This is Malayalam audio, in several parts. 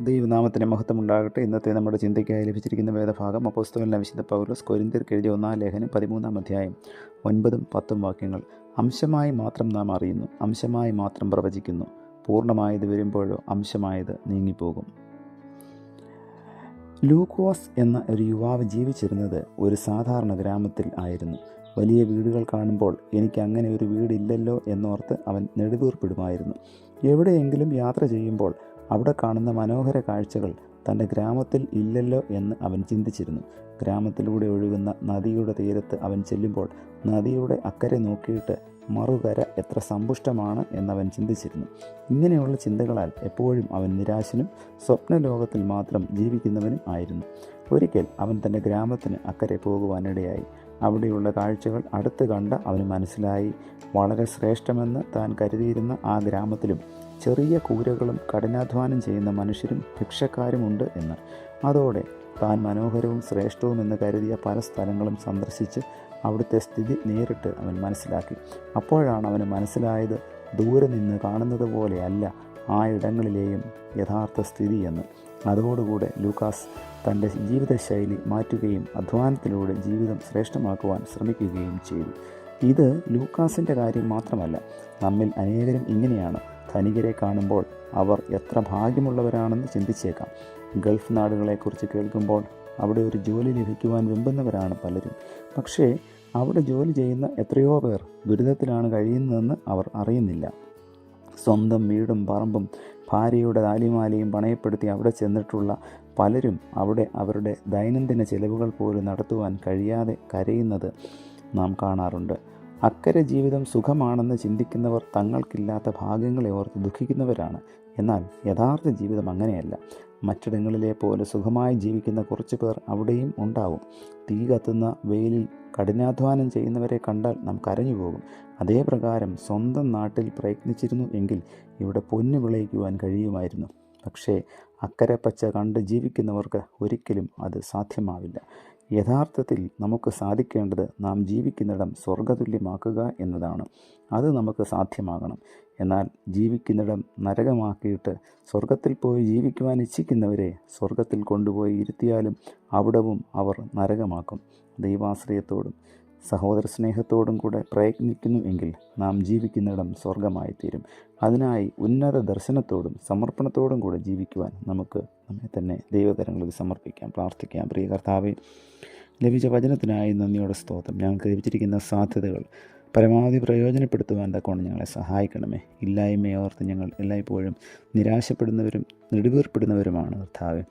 ദൈവനാമത്തിന് മഹത്വമുണ്ടാകട്ടെ. ഇന്നത്തെ നമ്മുടെ ചിന്തയ്ക്കായി ലഭിച്ചിരിക്കുന്ന വേദഭാഗം അപ്പോസ്തലനായ വിശുദ്ധ പൗലോസ് കൊരിന്ത്യർക്ക് എഴുതിയ 1-ാം ലേഖനം 13-ാം അധ്യായം 9-10 വാക്യങ്ങൾ. അംശമായി മാത്രം നാം അറിയുന്നു, അംശമായി മാത്രം പ്രവചിക്കുന്നു. പൂർണ്ണമായത് വരുമ്പോഴോ അംശമായത് നീങ്ങിപ്പോകും. ലൂക്കോസ് എന്ന ഒരു യുവാവ് ജീവിച്ചിരുന്നത് ഒരു സാധാരണ ഗ്രാമത്തിൽ ആയിരുന്നു. വലിയ വീടുകൾ കാണുമ്പോൾ എനിക്ക് അങ്ങനെ ഒരു വീടില്ലല്ലോ എന്നോർത്ത് അവൻ നെടുവീർപ്പിടുമായിരുന്നു. എവിടെയെങ്കിലും യാത്ര ചെയ്യുമ്പോൾ അവിടെ കാണുന്ന മനോഹര കാഴ്ചകൾ തൻ്റെ ഗ്രാമത്തിൽ ഇല്ലല്ലോ എന്ന് അവൻ ചിന്തിച്ചിരുന്നു. ഗ്രാമത്തിലൂടെ ഒഴുകുന്ന നദിയുടെ തീരത്ത് അവൻ ചെല്ലുമ്പോൾ നദിയുടെ അക്കരെ നോക്കിയിട്ട് മറുകര എത്ര സമ്പുഷ്ടമാണ് എന്നവൻ ചിന്തിച്ചിരുന്നു. ഇങ്ങനെയുള്ള ചിന്തകളാൽ എപ്പോഴും അവൻ നിരാശനും സ്വപ്നലോകത്തിൽ മാത്രം ജീവിക്കുന്നവനും ആയിരുന്നു. ഒരിക്കൽ അവൻ തൻ്റെ ഗ്രാമത്തിന് അക്കരെ പോകുവാനിടയായി. അവിടെയുള്ള കാഴ്ചകൾ അടുത്ത് കണ്ട അവന് മനസ്സിലായി, വളരെ ശ്രേഷ്ഠമെന്ന് താൻ കരുതിയിരുന്ന ആ ഗ്രാമത്തിലും ചെറിയ കൂരകളും കഠിനാധ്വാനം ചെയ്യുന്ന മനുഷ്യരും ഭിക്ഷക്കാരുമുണ്ട് എന്ന്. അതോടെ താൻ മനോഹരവും ശ്രേഷ്ഠവും എന്ന് കരുതിയ പല സ്ഥലങ്ങളും സന്ദർശിച്ച് അവിടുത്തെ സ്ഥിതി നേരിട്ട് അവൻ മനസ്സിലാക്കി. അപ്പോഴാണ് അവന് മനസ്സിലായത്, ദൂരെ നിന്ന് കാണുന്നത് പോലെയല്ല ആ ഇടങ്ങളിലെയും യഥാർത്ഥ സ്ഥിതി എന്ന്. അതോടുകൂടെ ലൂക്കാസ് തൻ്റെ ജീവിതശൈലി മാറ്റുകയും അധ്വാനത്തിലൂടെ ജീവിതം ശ്രേഷ്ഠമാക്കുവാൻ ശ്രമിക്കുകയും ചെയ്തു. ഇത് ലൂക്കാസിൻ്റെ കാര്യം മാത്രമല്ല, നമ്മിൽ അനേകരും ഇങ്ങനെയാണ്. ധനികരെ കാണുമ്പോൾ അവർ എത്ര ഭാഗ്യമുള്ളവരാണെന്ന് ചിന്തിച്ചേക്കാം. ഗൾഫ് നാടുകളെക്കുറിച്ച് കേൾക്കുമ്പോൾ അവിടെ ഒരു ജോലി ലഭിക്കുവാൻ വെമ്പുന്നവരാണ് പലരും. പക്ഷേ അവിടെ ജോലി ചെയ്യുന്ന എത്രയോ പേർ ദുരിതത്തിലാണ് കഴിയുന്നതെന്ന് അവർ അറിയുന്നില്ല. സ്വന്തം വീടും പറമ്പും ഭാര്യയുടെ താലിമാലയും പണയപ്പെടുത്തി അവിടെ ചെന്നിട്ടുള്ള പലരും അവിടെ അവരുടെ ദൈനംദിന ചെലവുകൾ പോലും നടത്തുവാൻ കഴിയാതെ കരയുന്നത് നാം കാണാറുണ്ട്. അക്കരെ ജീവിതം സുഖമാണെന്ന് ചിന്തിക്കുന്നവർ തങ്ങൾക്കില്ലാത്ത ഭാഗ്യങ്ങളെ ഓർത്ത് ദുഃഖിക്കുന്നവരാണ്. എന്നാൽ യഥാർത്ഥ ജീവിതം അങ്ങനെയല്ല. മറ്റിടങ്ങളിലെ പോലെ സുഖമായി ജീവിക്കുന്ന കുറച്ച് പേർ അവിടെയും ഉണ്ടാവും. തീ കത്തുന്ന വെയിലിൽ കഠിനാധ്വാനം ചെയ്യുന്നവരെ കണ്ടാൽ നാം കരഞ്ഞുപോകും. അതേ പ്രകാരം സ്വന്തം നാട്ടിൽ പ്രയത്നിച്ചിരുന്നു എങ്കിൽ ഇവിടെ പൊന്നു വിളയിക്കുവാൻ കഴിയുമായിരുന്നു. പക്ഷേ അക്കരെ പച്ച കണ്ട് ജീവിക്കുന്നവർക്ക് ഒരിക്കലും അത് സാധ്യമാവില്ല. യഥാർത്ഥത്തിൽ നമുക്ക് സാധിക്കേണ്ടത് നാം ജീവിക്കുന്നിടം സ്വർഗതുല്യമാക്കുക എന്നതാണ്. അത് നമുക്ക് സാധ്യമാകണം. എന്നാൽ ജീവിക്കുന്നിടം നരകമാക്കിയിട്ട് സ്വർഗത്തിൽ പോയി ജീവിക്കുവാൻ ഇച്ഛിക്കുന്നവരെ സ്വർഗത്തിൽ കൊണ്ടുപോയി ഇരുത്തിയാലും അവിടവും അവർ നരകമാക്കും. ദൈവാശ്രയത്തോടും സഹോദര സ്നേഹത്തോടും കൂടെ പ്രയത്നിക്കുന്നു എങ്കിൽ നാം ജീവിക്കുന്നിടം സ്വർഗമായി തീരും. അതിനായി ഉന്നത ദർശനത്തോടും സമർപ്പണത്തോടും കൂടെ ജീവിക്കുവാൻ നമുക്ക് നമ്മെ തന്നെ ദൈവകരങ്ങളിൽ സമർപ്പിക്കാം. പ്രാർത്ഥിക്കാം. പ്രിയ കർത്താവേ, ലഭിച്ച വചനത്തിനായി നന്ദിയോടെ സ്തോത്രം. ഞങ്ങൾക്ക് ലഭിച്ചിരിക്കുന്ന സാധ്യതകൾ പരമാവധി പ്രയോജനപ്പെടുത്തുവാൻ തക്കവണ്ണം ഞങ്ങളെ സഹായിക്കണമേ. ഇല്ലായ്മയോർത്ത് ഞങ്ങൾ എല്ലായ്പ്പോഴും നിരാശപ്പെടുന്നവരും നെടുവീർപ്പെടുന്നവരുമാണ് കർത്താവേ.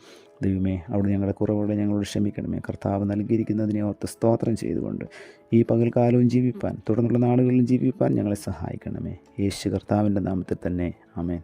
ദൈവമേ, അവിടെ ഞങ്ങളുടെ കുറവുകളെ ഞങ്ങളോട് ക്ഷമിക്കണമേ. കർത്താവ് നൽകിയിരിക്കുന്നതിനെ ഓർത്ത് സ്തോത്രം ചെയ്തുകൊണ്ട് ഈ പകൽക്കാലവും ജീവിപ്പാൻ, തുടർന്നുള്ള നാളുകളിലും ജീവിപ്പാൻ ഞങ്ങളെ സഹായിക്കണമേ. യേശു കർത്താവിൻ്റെ നാമത്തിൽ തന്നെ ആമേൻ.